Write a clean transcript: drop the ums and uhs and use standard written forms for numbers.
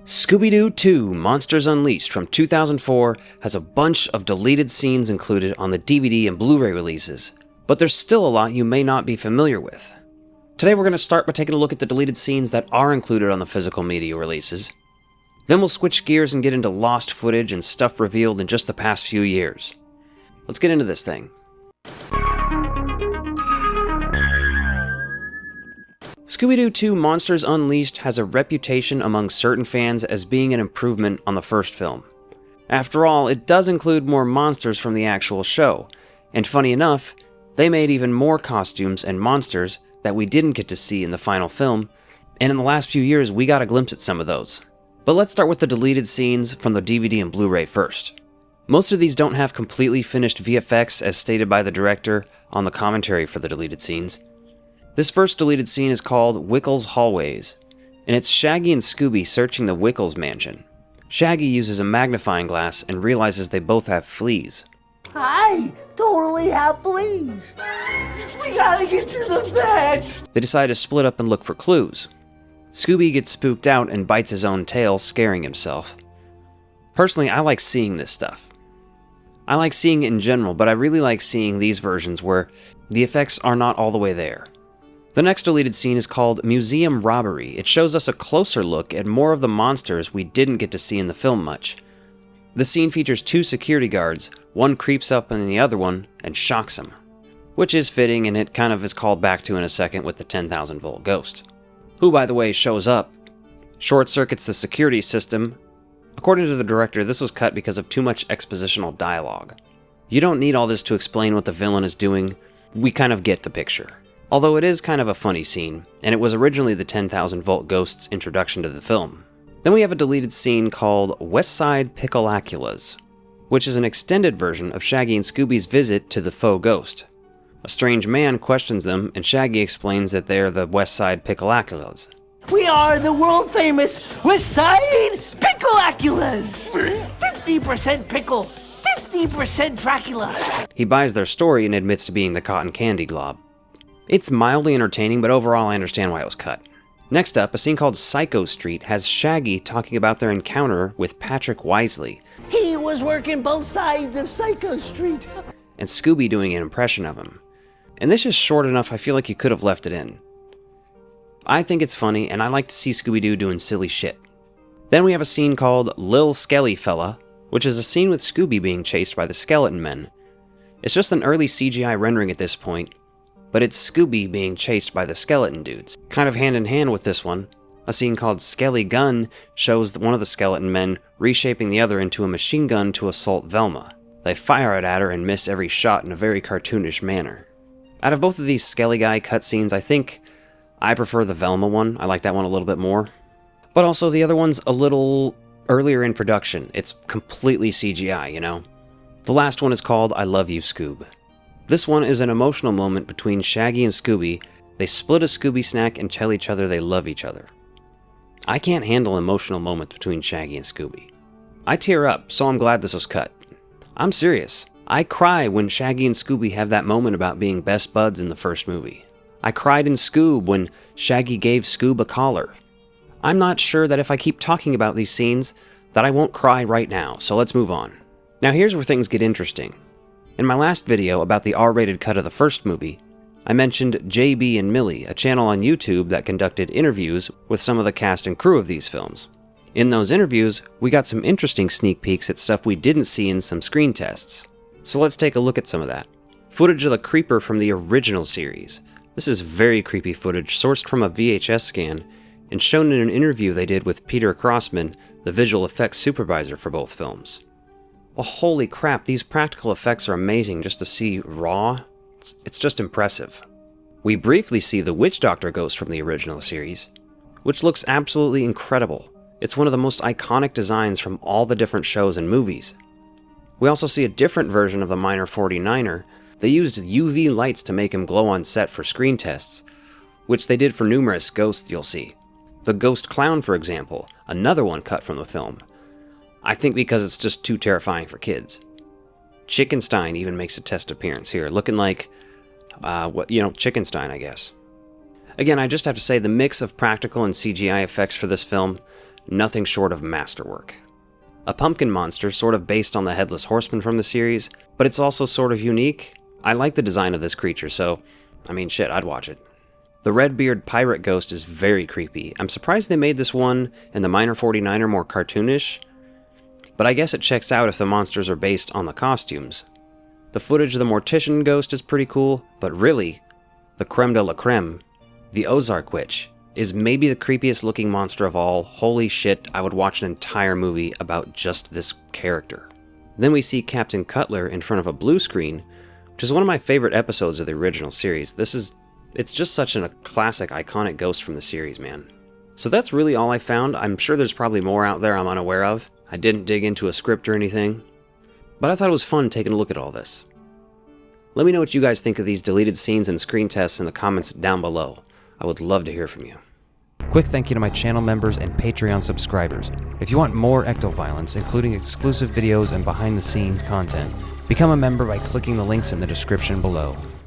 Scooby-Doo 2 Monsters Unleashed from 2004 has a bunch of deleted scenes included on the DVD and Blu-ray releases, but there's still a lot you may not be familiar with. Today we're going to start by taking a look at the deleted scenes that are included on the physical media releases. Then we'll switch gears and get into lost footage and stuff revealed in just the past few years. Let's get into this thing. Scooby-Doo 2 Monsters Unleashed has a reputation among certain fans as being an improvement on the first film. After all, it does include more monsters from the actual show, and funny enough, they made even more costumes and monsters that we didn't get to see in the final film, and in the last few years we got a glimpse at some of those. But let's start with the deleted scenes from the DVD and Blu-ray first. Most of these don't have completely finished VFX as stated by the director on the commentary for the deleted scenes. This first deleted scene is called Wickles Hallways, and it's Shaggy and Scooby searching the Wickles mansion. Shaggy uses a magnifying glass and realizes they both have fleas. I totally have fleas. We gotta get to the vet. They decide to split up and look for clues. Scooby gets spooked out and bites his own tail, scaring himself. Personally, I like seeing this stuff. I like seeing it in general, but I really like seeing these versions where the effects are not all the way there. The next deleted scene is called Museum Robbery. It shows us a closer look at more of the monsters we didn't get to see in the film much. The scene features two security guards, one creeps up on the other one and shocks him, which is fitting, and it kind of is called back to in a second with the 10,000 volt ghost, who by the way shows up, short circuits the security system. According to the director, this was cut because of too much expositional dialogue. You don't need all this to explain what the villain is doing, we kind of get the picture. Although it is kind of a funny scene, and it was originally the 10,000 volt ghost's introduction to the film. Then we have a deleted scene called West Side Pickleaculas, which is an extended version of Shaggy and Scooby's visit to the faux ghost. A strange man questions them, and Shaggy explains that they are the West Side Pickleaculas. We are the world famous West Side Pickleaculas. 50% pickle, 50% Dracula. He buys their story and admits to being the cotton candy glob. It's mildly entertaining, but overall I understand why it was cut. Next up, a scene called Psycho Street has Shaggy talking about their encounter with Patrick Wisely. He was working both sides of Psycho Street. And Scooby doing an impression of him. And this is short enough I feel like you could have left it in. I think it's funny, and I like to see Scooby-Doo doing silly shit. Then we have a scene called Lil Skelly Fella, which is a scene with Scooby being chased by the Skeleton Men. It's just an early CGI rendering at this point, but it's Scooby being chased by the skeleton dudes. Kind of hand in hand with this one, a scene called Skelly Gun shows one of the skeleton men reshaping the other into a machine gun to assault Velma. They fire it at her and miss every shot in a very cartoonish manner. Out of both of these Skelly Guy cutscenes, I think I prefer the Velma one. I like that one a little bit more. But also the other one's a little earlier in production. It's completely CGI, you know? The last one is called I Love You, Scoob. This one is an emotional moment between Shaggy and Scooby. They split a Scooby snack and tell each other they love each other. I can't handle emotional moments between Shaggy and Scooby. I tear up, so I'm glad this was cut. I'm serious. I cry when Shaggy and Scooby have that moment about being best buds in the first movie. I cried in Scoob when Shaggy gave Scoob a collar. I'm not sure that if I keep talking about these scenes that I won't cry right now, so let's move on. Now here's where things get interesting. In my last video about the R-rated cut of the first movie, I mentioned JB and Millie, a channel on YouTube that conducted interviews with some of the cast and crew of these films. In those interviews, we got some interesting sneak peeks at stuff we didn't see in some screen tests. So let's take a look at some of that. Footage of the Creeper from the original series. This is very creepy footage sourced from a VHS scan and shown in an interview they did with Peter Crossman, the visual effects supervisor for both films. Well, holy crap, these practical effects are amazing just to see raw. It's just impressive. We briefly see the Witch Doctor ghost from the original series, which looks absolutely incredible. It's one of the most iconic designs from all the different shows and movies. We also see a different version of the Miner 49er. They used UV lights to make him glow on set for screen tests, which they did for numerous ghosts you'll see. The Ghost Clown, for example, another one cut from the film. I think because it's just too terrifying for kids. Chickenstein even makes a test appearance here, looking like, Chickenstein, I guess. Again, I just have to say the mix of practical and CGI effects for this film, nothing short of masterwork. A pumpkin monster sort of based on the Headless Horseman from the series, but it's also sort of unique. I like the design of this creature, so, I mean shit, I'd watch it. The Redbeard pirate ghost is very creepy. I'm surprised they made this one and the Miner 49er more cartoonish, but I guess it checks out if the monsters are based on the costumes. The footage of the Mortician ghost is pretty cool, but really, the creme de la creme, the Ozark Witch, is maybe the creepiest looking monster of all. Holy shit, I would watch an entire movie about just this character. Then we see Captain Cutler in front of a blue screen, which is one of my favorite episodes of the original series. It's just such a classic, iconic ghost from the series, man. So that's really all I found. I'm sure there's probably more out there I'm unaware of. I didn't dig into a script or anything, but I thought it was fun taking a look at all this. Let me know what you guys think of these deleted scenes and screen tests in the comments down below. I would love to hear from you. Quick thank you to my channel members and Patreon subscribers. If you want more ectoviolence, including exclusive videos and behind-the-scenes content, become a member by clicking the links in the description below.